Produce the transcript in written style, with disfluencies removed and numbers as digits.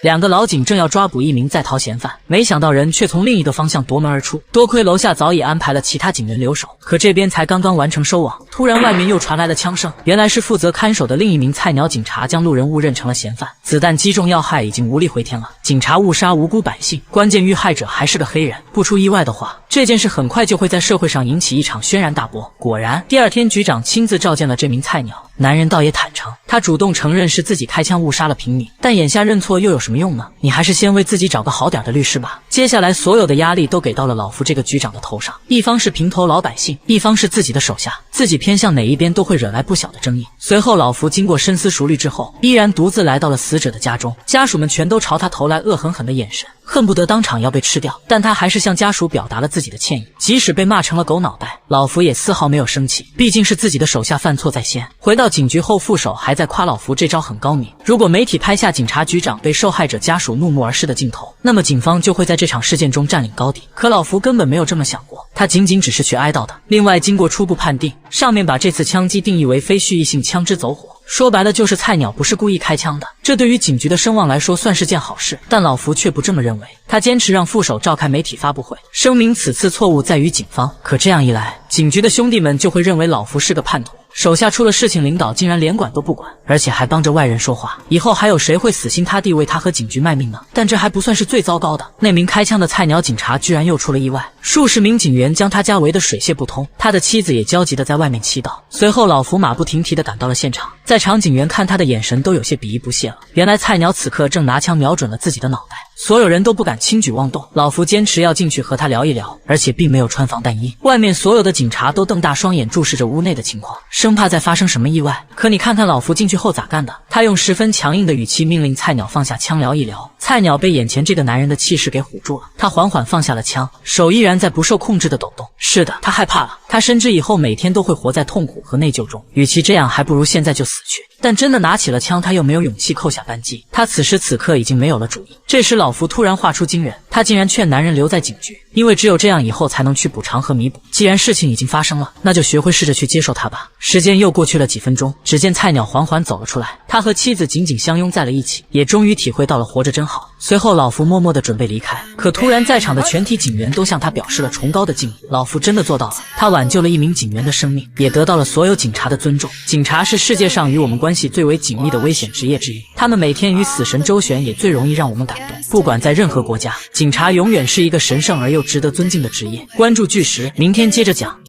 2個老警正要抓捕一名在逃嫌犯，沒想到人卻從另一個方向奪門而出。多虧樓下早已安排了其他警員留守，可這邊才剛剛完成收網，突然外面又傳來了槍聲。原來是負責看守的另一名菜鳥警察將路人誤認成了嫌犯，子彈擊中要害，已經無力回天了。警察誤殺無辜百姓，關鍵遇害者還是個黑人。不出意外的話，這件事很快就會在社會上引起一場軒然大波。果然，第二天局長親自召見了這名菜鳥。男人倒也坦誠，他主動承認是自己開槍誤殺了平民，但眼下認錯又有什麼用呢？你還是先為自己找個好點的律師吧。接下來所有的壓力都給到了老福這個局長的頭上，一方是平頭老百姓，一方是自己的手下，自己偏向哪一邊都會惹來不小的爭議。隨後老福經過深思熟慮之後，依然獨自來到了死者的家中，家屬們全都朝他投來惡狠狠的眼神，恨不得當場要被吃掉，但他還是向家屬表達了自己的歉意。即使被罵成了狗腦袋，老福也絲毫沒有生氣，畢竟是自己的手下犯錯在先。回到警局後，副手還在誇老福這招很高明，如果媒體拍下警察局長被受害者家屬怒目而视的鏡頭，那麼警方就会在這場事件中占領高地。可老福根本没有這麼想過，他僅僅只是去哀悼的。另外，經過初步判定，上面把這次槍擊定義為非蓄意性槍支走火，說白了就是菜鳥不是故意開槍的。這對於警局的聲望來說算是件好事，但老福卻不這麼認為。他堅持讓副手召開媒體發布會，聲明此次錯誤在於警方。可這樣一來，警局的兄弟們就會認為老福是個叛徒，手下出了事情，領導竟然連管都不管，而且還幫着外人說話，以後還有誰會死心塌地為他和警局賣命呢？但這還不算是最糟糕的，那名開槍的菜鳥警察居然又出了意外，數十名警員将他家圍得水泄不通，他的妻子也焦急地在外面祈禱。隨後老福馬不停蹄地趕到了現場，在場警員看他的眼神都有些鄙夷不屑了。原來菜鳥此刻正拿槍瞄準了自己的腦袋，所有人都不敢轻舉妄動。老福堅持要進去和他聊一聊，而且並沒有穿防彈衣。外面所有的警察都瞪大雙眼注視着屋內的情況，生怕再發生什麼意外。可你看看老福进去後咋幹的？他用十分強硬的語氣命令菜鳥放下槍聊一聊。菜鳥被眼前這個男人的氣勢給唬住了，他緩緩放下了槍，手依然在不受控制的抖動。是的，他害怕了，他深知以後每天都會活在痛苦和內疚中，與其這樣，還不如現在就死去。但真的拿起了槍，他又沒有勇氣扣下扳機。他此時此刻已經沒有了主意。這時老福突然話出驚人，他竟然勸男人留在警局，因為只有這樣以後才能去補償和彌補。既然事情已經發生了，那就學會試着去接受它吧。時間又過去了幾分鐘，只見菜鳥緩緩走了出來，他和妻子緊緊相擁在了一起，也終於體會到了活着真好。隨後老福默默地準備離開，可突然在場的全體警員都向他表示了崇高的敬意。老福真的做到了，他挽救了一名警員的生命，也得到了所有警察的尊重。警察是世界上與我們關係最為緊密的危險職業之一，他們每天與死神周旋，也最容易讓我們感動。不管在任何國家，警察永遠是一個神聖而又值得尊敬的職業。關注巨石，明天接着講。